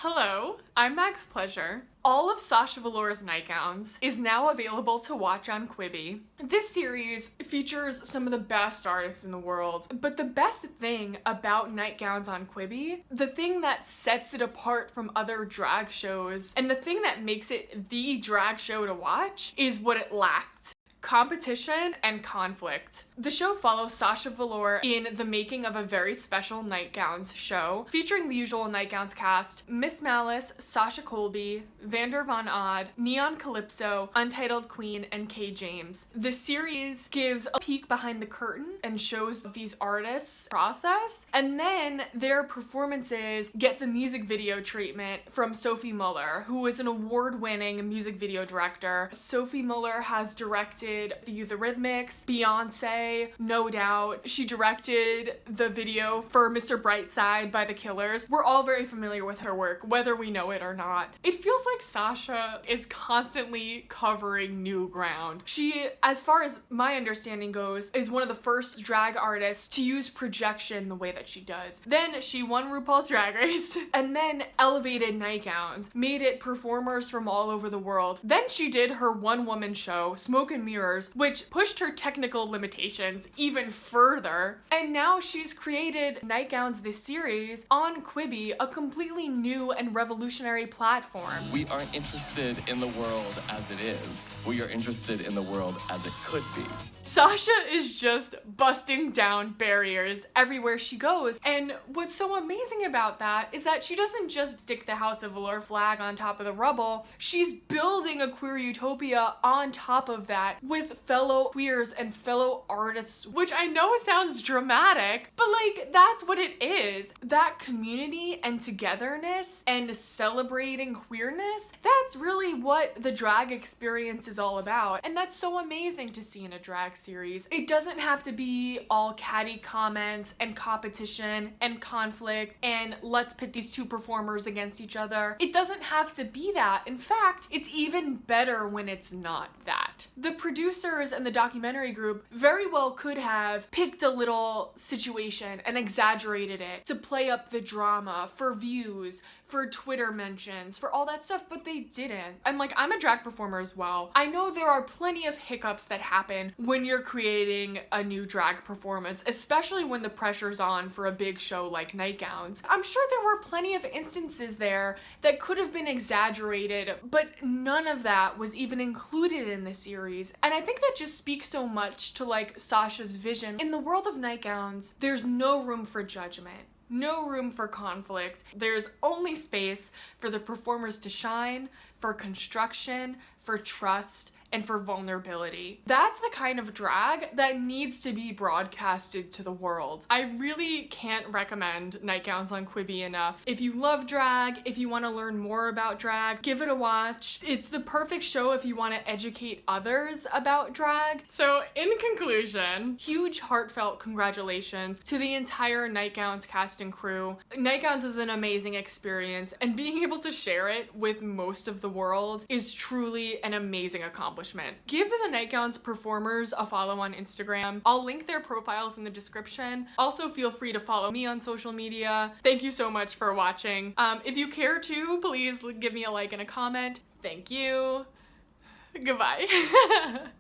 Hello, I'm Maxxx Pleasure. All of Sasha Velour's Nightgowns is now available to watch on Quibi. This series features some of the best artists in the world, but the best thing about Nightgowns on Quibi, the thing that sets it apart from other drag shows, and the thing that makes it the drag show to watch, is what it lacked: competition and conflict. The show follows Sasha Velour in the making of a very special Nightgowns show, featuring the usual Nightgowns cast: Miss Malice, Sasha Colby, Vander Von Odd, Neon Calypso, Untitled Queen, and K James. The series gives a peek behind the curtain and shows these artists' process, and then their performances get the music video treatment from Sophie Muller, who is an award-winning music video director. Sophie Muller has directed the Eurythmics, Beyonce, No Doubt. She directed the video for Mr. Brightside by The Killers. We're all very familiar with her work, whether we know it or not. It feels like Sasha is constantly covering new ground. She, as far as my understanding goes, is one of the first drag artists to use projection the way that she does. Then she won RuPaul's Drag Race, and then elevated Nightgowns, made it performers from all over the world. Then she did her one-woman show, Smoke and Mirrors, which pushed her technical limitations even further. And now she's created Nightgowns, this series, on Quibi, a completely new and revolutionary platform. We aren't interested in the world as it is. We are interested in the world as it could be. Sasha is just busting down barriers everywhere she goes. And what's so amazing about that is that she doesn't just stick the House of Velour flag on top of the rubble. She's building a queer utopia on top of that with fellow queers and fellow artists, which I know sounds dramatic, but like, that's what it is. That community and togetherness and celebrating queerness, that's really what the drag experience is all about. And that's so amazing to see in a drag series. It doesn't have to be all catty comments and competition and conflict and let's pit these two performers against each other. It doesn't have to be that. In fact, it's even better when it's not that. The producers and the documentary group very well could have picked a little situation and exaggerated it to play up the drama for views, for Twitter mentions, for all that stuff, but they didn't. And like, I'm a drag performer as well. I know there are plenty of hiccups that happen when you're creating a new drag performance, especially when the pressure's on for a big show like Nightgowns. I'm sure there were plenty of instances there that could have been exaggerated, but none of that was even included in the series. And I think that just speaks so much to like Sasha's vision. In the world of Nightgowns, there's no room for judgment. No room for conflict. There's only space for the performers to shine, for construction, for trust, and for vulnerability. That's the kind of drag that needs to be broadcasted to the world. I really can't recommend Nightgowns on Quibi enough. If you love drag, if you want to learn more about drag, give it a watch. It's the perfect show if you want to educate others about drag. So in conclusion, huge heartfelt congratulations to the entire Nightgowns cast and crew. Nightgowns is an amazing experience, and being able to share it with most of the world is truly an amazing accomplishment. Give the Nightgowns performers a follow on Instagram. I'll link their profiles in the description. Also, feel free to follow me on social media. Thank you so much for watching. If you care to, please give me a like and a comment. Thank you. Goodbye.